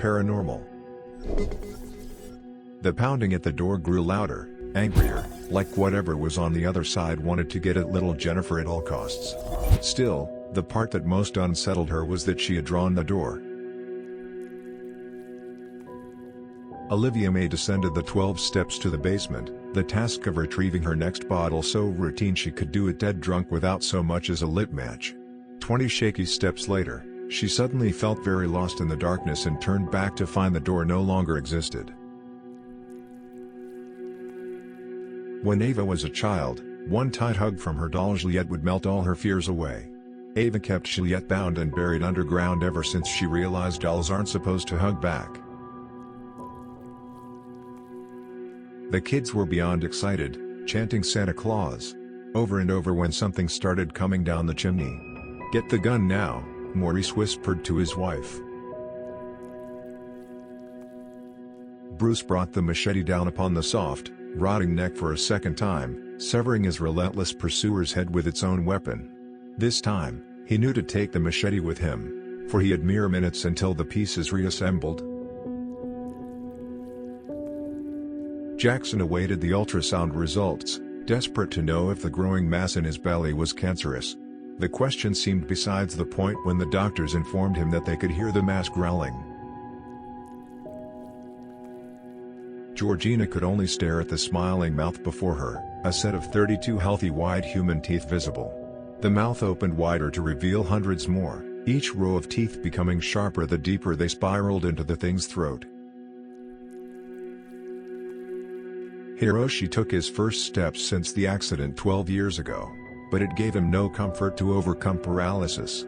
paranormal. The pounding at the door grew louder, angrier, like whatever was on the other side wanted to get at little Jennifer at all costs. Still, the part that most unsettled her was that she had drawn the door. Olivia May descended the 12 steps to the basement, the task of retrieving her next bottle so routine she could do it dead drunk without so much as a lit match. 20 shaky steps later, she suddenly felt very lost in the darkness and turned back to find the door no longer existed. When Ava was a child, one tight hug from her doll Juliette would melt all her fears away. Ava kept Juliette bound and buried underground ever since she realized dolls aren't supposed to hug back. The kids were beyond excited, chanting Santa Claus over and over when something started coming down the chimney. "Get the gun now," Maurice whispered to his wife. Bruce brought the machete down upon the soft, rotting neck for a second time, severing his relentless pursuer's head with its own weapon. This time, he knew to take the machete with him, for he had mere minutes until the pieces reassembled. Jackson awaited the ultrasound results, desperate to know if the growing mass in his belly was cancerous. The question seemed besides the point when the doctors informed him that they could hear the mass growling. Georgina could only stare at the smiling mouth before her, a set of 32 healthy wide human teeth visible. The mouth opened wider to reveal hundreds more, each row of teeth becoming sharper the deeper they spiraled into the thing's throat. Hiroshi took his first steps since the accident 12 years ago, but it gave him no comfort to overcome paralysis.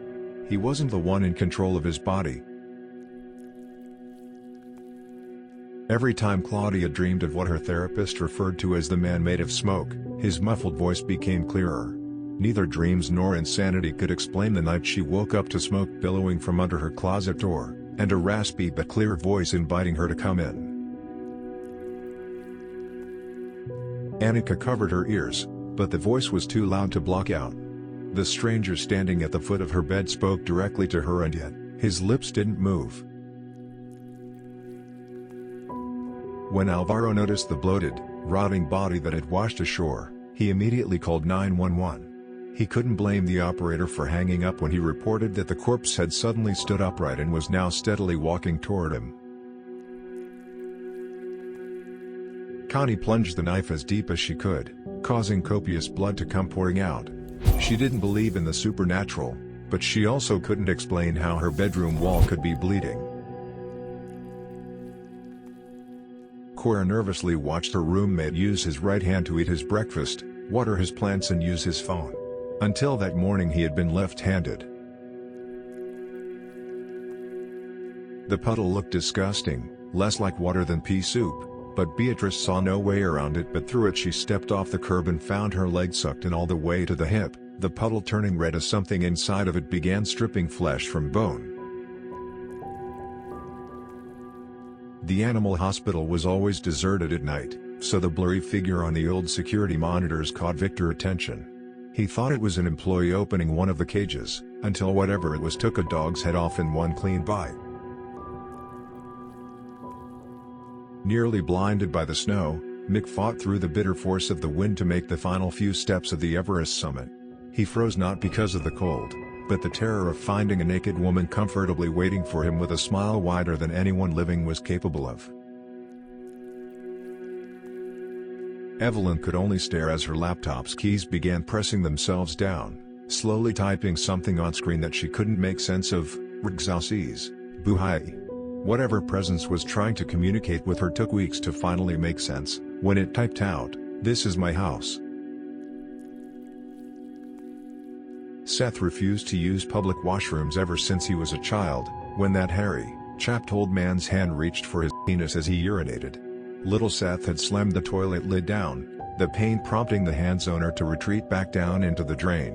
He wasn't the one in control of his body. Every time Claudia dreamed of what her therapist referred to as the man made of smoke, his muffled voice became clearer. Neither dreams nor insanity could explain the night she woke up to smoke billowing from under her closet door, and a raspy but clear voice inviting her to come in. Annika covered her ears, but the voice was too loud to block out. The stranger standing at the foot of her bed spoke directly to her, and yet, his lips didn't move. When Alvaro noticed the bloated, rotting body that had washed ashore, he immediately called 911. He couldn't blame the operator for hanging up when he reported that the corpse had suddenly stood upright and was now steadily walking toward him. Connie plunged the knife as deep as she could, causing copious blood to come pouring out. She didn't believe in the supernatural, but she also couldn't explain how her bedroom wall could be bleeding. Cora nervously watched her roommate use his right hand to eat his breakfast, water his plants and use his phone. Until that morning he had been left-handed. The puddle looked disgusting, less like water than pea soup, but Beatrice saw no way around it but through it. She stepped off the curb and found her leg sucked in all the way to the hip, the puddle turning red as something inside of it began stripping flesh from bone. The animal hospital was always deserted at night, so the blurry figure on the old security monitors caught Victor's attention. He thought it was an employee opening one of the cages, until whatever it was took a dog's head off in one clean bite. Nearly blinded by the snow, Mick fought through the bitter force of the wind to make the final few steps of the Everest summit. He froze not because of the cold, but the terror of finding a naked woman comfortably waiting for him with a smile wider than anyone living was capable of. Evelyn could only stare as her laptop's keys began pressing themselves down, slowly typing something on screen that she couldn't make sense of. Rgzausis, Buhai. Whatever presence was trying to communicate with her took weeks to finally make sense, when it typed out, "This is my house." Seth refused to use public washrooms ever since he was a child, when that hairy, chapped old man's hand reached for his penis as he urinated. Little Seth had slammed the toilet lid down, the pain prompting the hand's owner to retreat back down into the drain.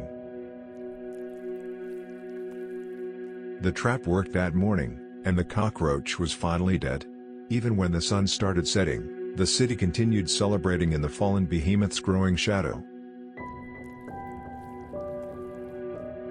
The trap worked that morning, and the cockroach was finally dead. Even when the sun started setting, the city continued celebrating in the fallen behemoth's growing shadow.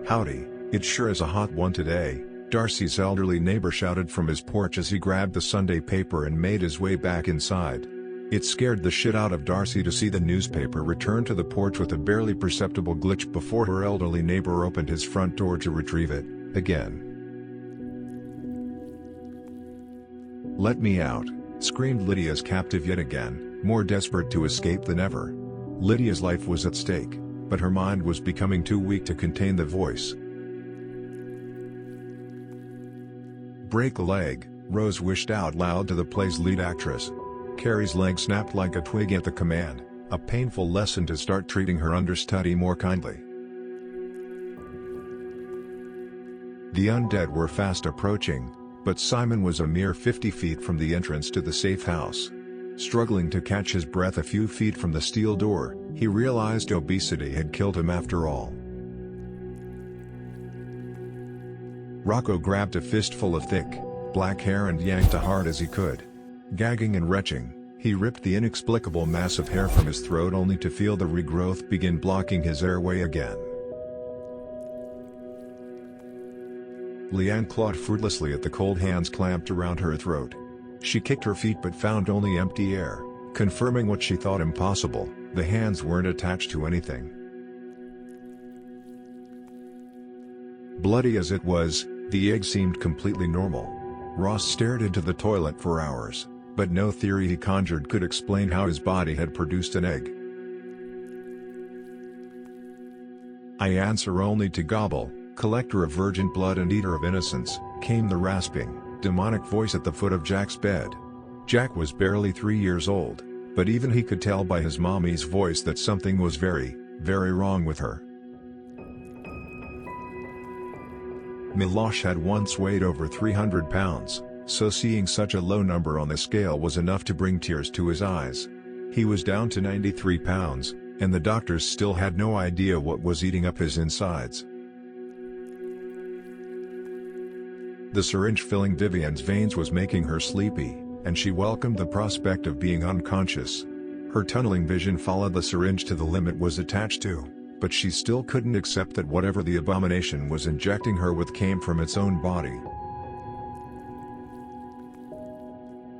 "Howdy, it sure is a hot one today," Darcy's elderly neighbor shouted from his porch as he grabbed the Sunday paper and made his way back inside. It scared the shit out of Darcy to see the newspaper return to the porch with a barely perceptible glitch before her elderly neighbor opened his front door to retrieve it, again. "Let me out," screamed Lydia's captive yet again, more desperate to escape than ever. Lydia's life was at stake, but her mind was becoming too weak to contain the voice. "Break a leg," Rose wished out loud to the play's lead actress. Carrie's leg snapped like a twig at the command, a painful lesson to start treating her understudy more kindly. The undead were fast approaching, but Simon was a mere 50 feet from the entrance to the safe house. Struggling to catch his breath a few feet from the steel door, he realized obesity had killed him after all. Rocco grabbed a fistful of thick, black hair and yanked as hard as he could. Gagging and retching, he ripped the inexplicable mass of hair from his throat only to feel the regrowth begin blocking his airway again. Leanne clawed fruitlessly at the cold hands clamped around her throat. She kicked her feet but found only empty air, confirming what she thought impossible: the hands weren't attached to anything. Bloody as it was, the egg seemed completely normal. Ross stared into the toilet for hours, but no theory he conjured could explain how his body had produced an egg. "I answer only to gobble, collector of virgin blood and eater of innocence," came the rasping, demonic voice at the foot of Jack's bed. Jack was barely 3 years old, but even he could tell by his mommy's voice that something was very, very wrong with her. Milosh had once weighed over 300 pounds, so seeing such a low number on the scale was enough to bring tears to his eyes. He was down to 93 pounds, and the doctors still had no idea what was eating up his insides. The syringe filling Vivian's veins was making her sleepy, and she welcomed the prospect of being unconscious. Her tunneling vision followed the syringe to the limb it was attached to, but she still couldn't accept that whatever the abomination was injecting her with came from its own body.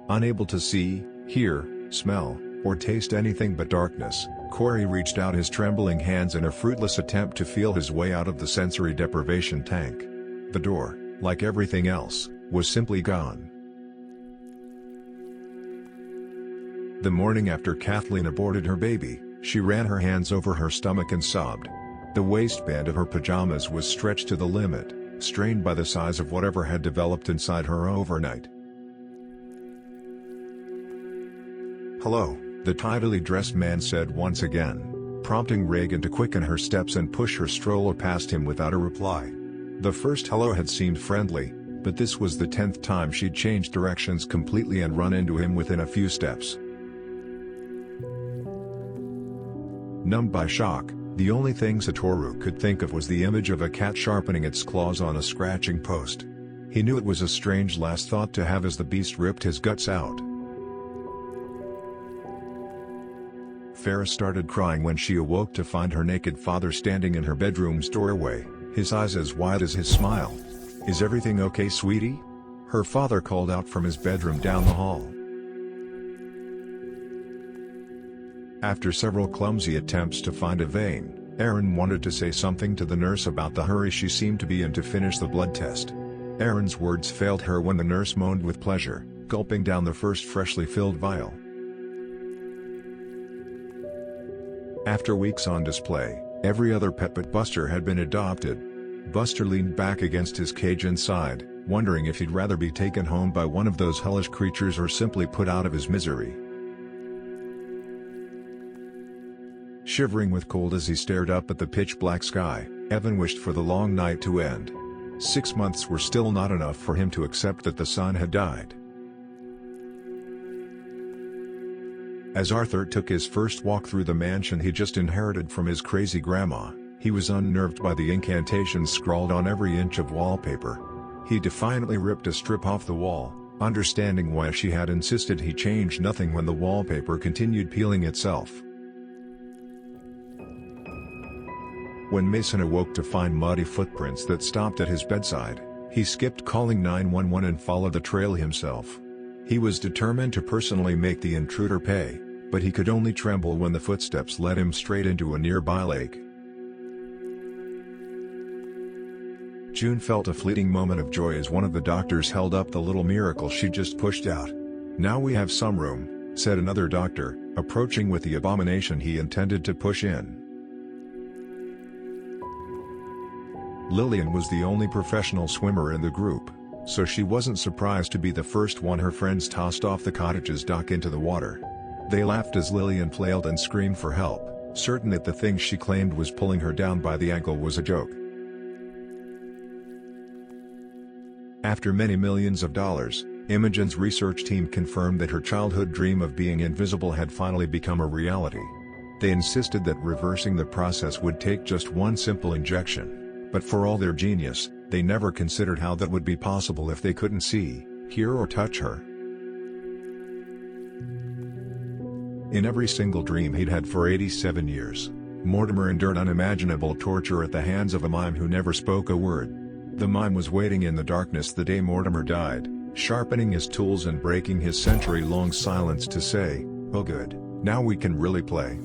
Unable to see, hear, smell, or taste anything but darkness, Corey reached out his trembling hands in a fruitless attempt to feel his way out of the sensory deprivation tank. The door, like everything else, was simply gone. The morning after Kathleen aborted her baby, she ran her hands over her stomach and sobbed. The waistband of her pajamas was stretched to the limit, strained by the size of whatever had developed inside her overnight. "Hello," the tidily dressed man said once again, prompting Reagan to quicken her steps and push her stroller past him without a reply. The first hello had seemed friendly, but this was the 10th time she'd changed directions completely and run into him within a few steps. Numbed by shock, the only thing Satoru could think of was the image of a cat sharpening its claws on a scratching post. He knew it was a strange last thought to have as the beast ripped his guts out. Ferris started crying when she awoke to find her naked father standing in her bedroom's doorway, his eyes as wide as his smile. "Is everything okay, sweetie?" her father called out from his bedroom down the hall. After several clumsy attempts to find a vein, Erin wanted to say something to the nurse about the hurry she seemed to be in to finish the blood test. Erin's words failed her when the nurse moaned with pleasure, gulping down the first freshly filled vial. After weeks on display, every other pet but Buster had been adopted. Buster leaned back against his cage and sighed, wondering if he'd rather be taken home by one of those hellish creatures or simply put out of his misery. Shivering with cold as he stared up at the pitch-black sky, Evan wished for the long night to end. 6 months were still not enough for him to accept that the son had died. As Arthur took his first walk through the mansion he just inherited from his crazy grandma, he was unnerved by the incantations scrawled on every inch of wallpaper. He defiantly ripped a strip off the wall, understanding why she had insisted he change nothing when the wallpaper continued peeling itself. When Mason awoke to find muddy footprints that stopped at his bedside, He skipped calling 911 and followed the trail himself. He was determined to personally make the intruder pay, but he could only tremble when the footsteps led him straight into a nearby lake. June felt a fleeting moment of joy as one of the doctors held up the little miracle she just pushed out. "Now we have some room," said another doctor, approaching with the abomination he intended to push in. Lillian was the only professional swimmer in the group, so she wasn't surprised to be the first one her friends tossed off the cottage's dock into the water. They laughed as Lillian flailed and screamed for help, certain that the thing she claimed was pulling her down by the ankle was a joke. After many millions of dollars, Imogen's research team confirmed that her childhood dream of being invisible had finally become a reality. They insisted that reversing the process would take just one simple injection. But for all their genius, they never considered how that would be possible if they couldn't see, hear or touch her. In every single dream he'd had for 87 years, Mortimer endured unimaginable torture at the hands of a mime who never spoke a word. The mime was waiting in the darkness the day Mortimer died, sharpening his tools and breaking his century-long silence to say, "Oh good, now we can really play."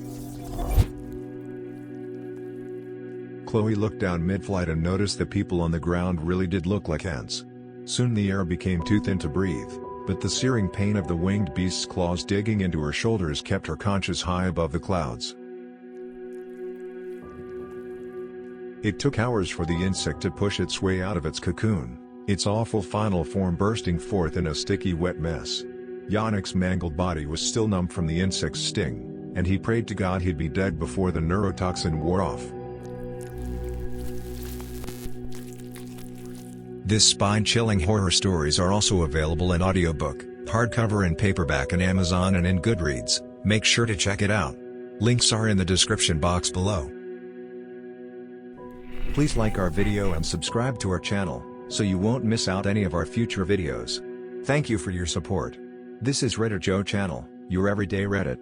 Chloe looked down mid-flight and noticed the people on the ground really did look like ants. Soon the air became too thin to breathe, but the searing pain of the winged beast's claws digging into her shoulders kept her conscious high above the clouds. It took hours for the insect to push its way out of its cocoon, its awful final form bursting forth in a sticky wet mess. Yannick's mangled body was still numb from the insect's sting, and he prayed to God he'd be dead before the neurotoxin wore off. This spine-chilling horror stories are also available in audiobook, hardcover and paperback on Amazon and in Goodreads. Make sure to check it out. Links are in the description box below. Please like our video and subscribe to our channel, so you won't miss out any of our future videos. Thank you for your support. This is RedditJoe channel, your everyday Reddit.